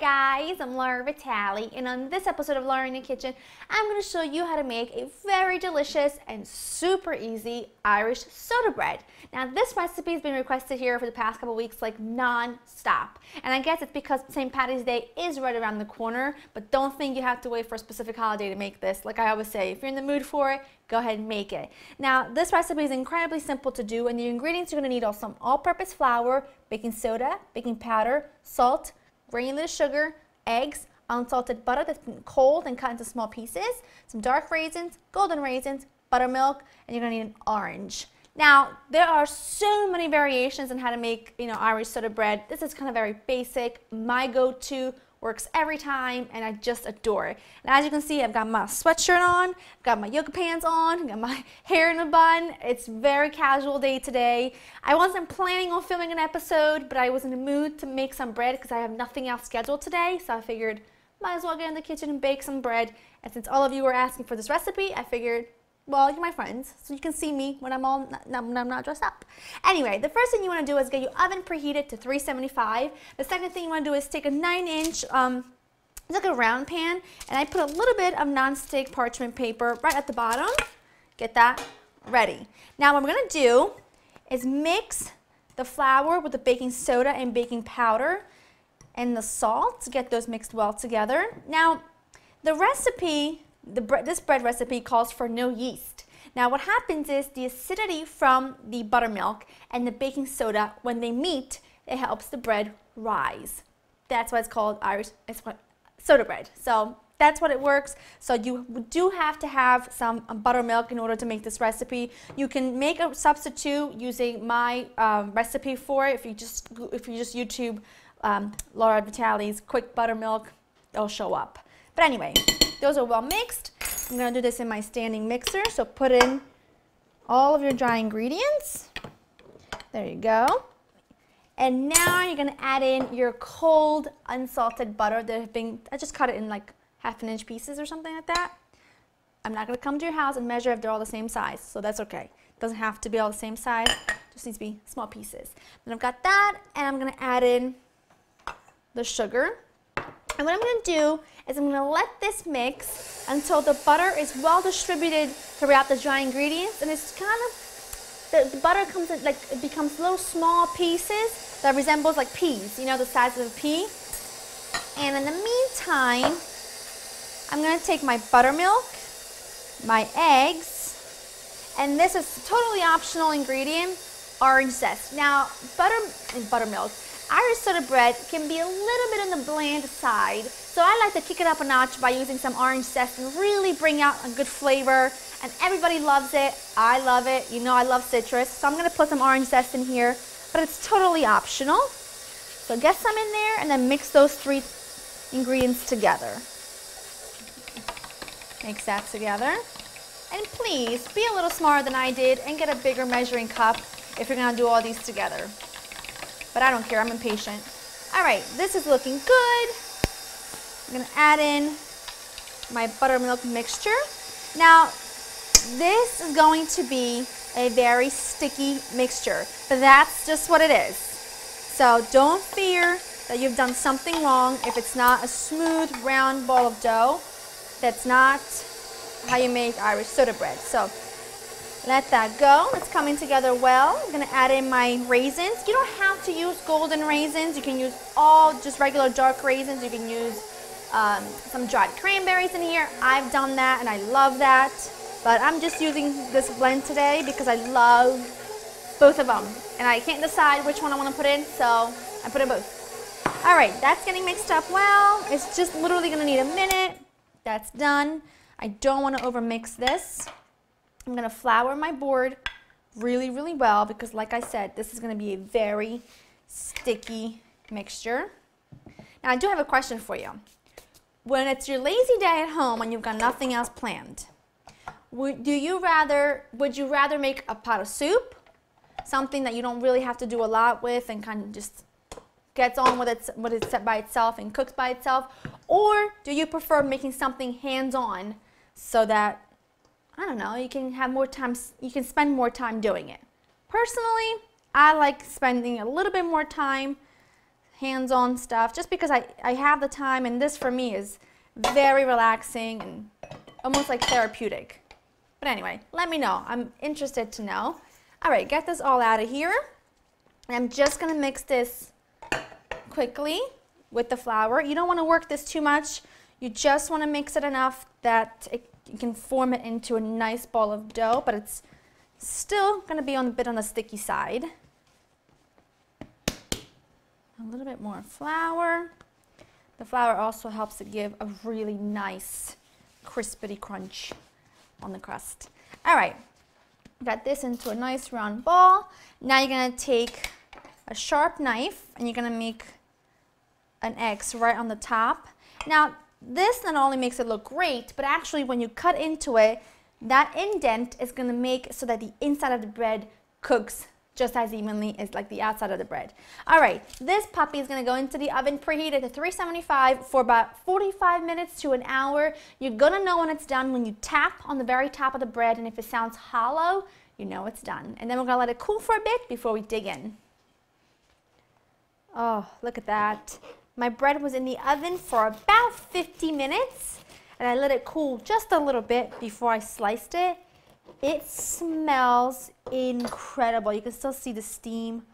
guys, I'm Laura Vitale, and on this episode of Laura in the Kitchen, I'm going to show you how to make a very delicious and super easy Irish soda bread. Now this recipe has been requested here for the past couple weeks like non-stop, and I guess it's because St. Patty's Day is right around the corner, but don't think you have to wait for a specific holiday to make this. Like I always say, if you're in the mood for it, go ahead and make it. Now this recipe is incredibly simple to do, and the ingredients you're going to need are some all-purpose flour, baking soda, baking powder, salt, granulated sugar, eggs, unsalted butter that's been cold and cut into small pieces, some dark raisins, golden raisins, buttermilk, and you're going to need an orange. Now, there are so many variations on how to make, Irish soda bread. This is kind of very basic. My go-to, works every time, and I just adore it. And as you can see, I've got my sweatshirt on, got my yoga pants on, got my hair in a bun. It's very casual day today. I wasn't planning on filming an episode, but I was in the mood to make some bread because I have nothing else scheduled today, so I figured might as well get in the kitchen and bake some bread. And since all of you were asking for this recipe, I figured, well, you're my friends, so you can see me when I'm not dressed up. Anyway, the first thing you want to do is get your oven preheated to 375. The second thing you want to do is take a 9-inch, like a round pan, and I put a little bit of non-stick parchment paper right at the bottom. Get that ready. Now what I'm going to do is mix the flour with the baking soda and baking powder and the salt to get those mixed well together. Now, the recipe, this bread recipe calls for no yeast. Now what happens is the acidity from the buttermilk and the baking soda, when they meet, it helps the bread rise. That's why it's called Irish soda bread. So that's what it works. So you do have to have some buttermilk in order to make this recipe. You can make a substitute using my recipe for it. If you just YouTube Laura Vitale's quick buttermilk, it'll show up. But anyway, those are well mixed. I'm going to do this in my standing mixer, so put in all of your dry ingredients. There you go. And now you're going to add in your cold unsalted butter that have been, I just cut it in like 1/2 inch pieces or something like that. I'm not going to come to your house and measure if they're all the same size, so that's okay. It doesn't have to be all the same size, it just needs to be small pieces. Then I've got that, and I'm going to add in the sugar. And what I'm going to do is I'm going to let this mix until the butter is well distributed throughout the dry ingredients, and it's kind of, the butter comes in, like, it becomes little small pieces that resembles like peas, the size of a pea. And in the meantime, I'm going to take my buttermilk, my eggs, and this is a totally optional ingredient, orange zest. Now, buttermilk, Irish soda bread can be a little bit on the bland side, so I like to kick it up a notch by using some orange zest and really bring out a good flavor, and everybody loves it. I love it. I love citrus, so I'm going to put some orange zest in here, but it's totally optional. So get some in there and then mix those 3 ingredients together. Mix that together. And please be a little smarter than I did and get a bigger measuring cup if you're going to do all these together. But I don't care, I'm impatient. All right, this is looking good. I'm gonna add in my buttermilk mixture. Now, this is going to be a very sticky mixture, but that's just what it is. So don't fear that you've done something wrong if it's not a smooth, round ball of dough. That's not how you make Irish soda bread. So let that go. It's coming together well. I'm going to add in my raisins. You don't have to use golden raisins. You can use all just regular dark raisins. You can use some dried cranberries in here. I've done that and I love that. But I'm just using this blend today because I love both of them. And I can't decide which one I want to put in, so I put in both. All right, that's getting mixed up well. It's just literally going to need a minute. That's done. I don't want to overmix this. I'm going to flour my board really, really well because, like I said, this is going to be a very sticky mixture. Now, I do have a question for you. When it's your lazy day at home and you've got nothing else planned, would you rather make a pot of soup, something that you don't really have to do a lot with and kind of just gets on with it's set by itself and cooks by itself, or do you prefer making something hands-on so that, I don't know, you can have more time, you can spend more time doing it? Personally, I like spending a little bit more time hands-on stuff just because I have the time, and this for me is very relaxing and almost like therapeutic. But anyway, let me know. I'm interested to know. All right, get this all out of here. And I'm just going to mix this quickly with the flour. You don't want to work this too much. You just want to mix it enough that you can form it into a nice ball of dough, but it's still going to be a bit on the sticky side. A little bit more flour. The flour also helps to give a really nice crispity crunch on the crust. All right, got this into a nice round ball. Now you're going to take a sharp knife and you're going to make an X right on the top. Now, this not only makes it look great, but actually when you cut into it, that indent is going to make so that the inside of the bread cooks just as evenly as like the outside of the bread. All right, this puppy is going to go into the oven preheated to 375 for about 45 minutes to an hour. You're going to know when it's done when you tap on the very top of the bread, and if it sounds hollow, you know it's done. And then we're going to let it cool for a bit before we dig in. Oh, look at that. My bread was in the oven for about 50 minutes, and I let it cool just a little bit before I sliced it. It smells incredible. You can still see the steam.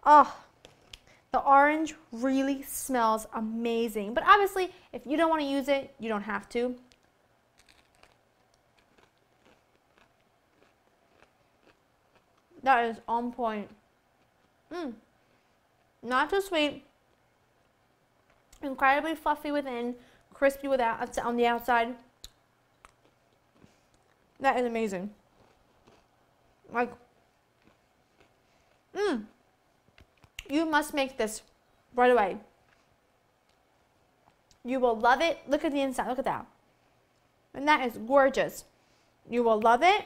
Oh, the orange really smells amazing. But obviously, if you don't want to use it, you don't have to. That is on point. Not too sweet. Incredibly fluffy within, crispy on the outside. That is amazing. Like, you must make this right away. You will love it. Look at the inside, look at that. And that is gorgeous. You will love it.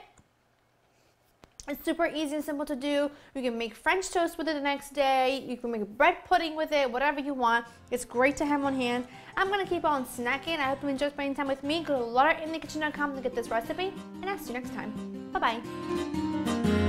It's super easy and simple to do. You can make French toast with it the next day. You can make a bread pudding with it, whatever you want. It's great to have on hand. I'm gonna keep on snacking. I hope you enjoyed spending time with me. Go to laurainthekitchen.com to get this recipe, and I'll see you next time. Bye-bye.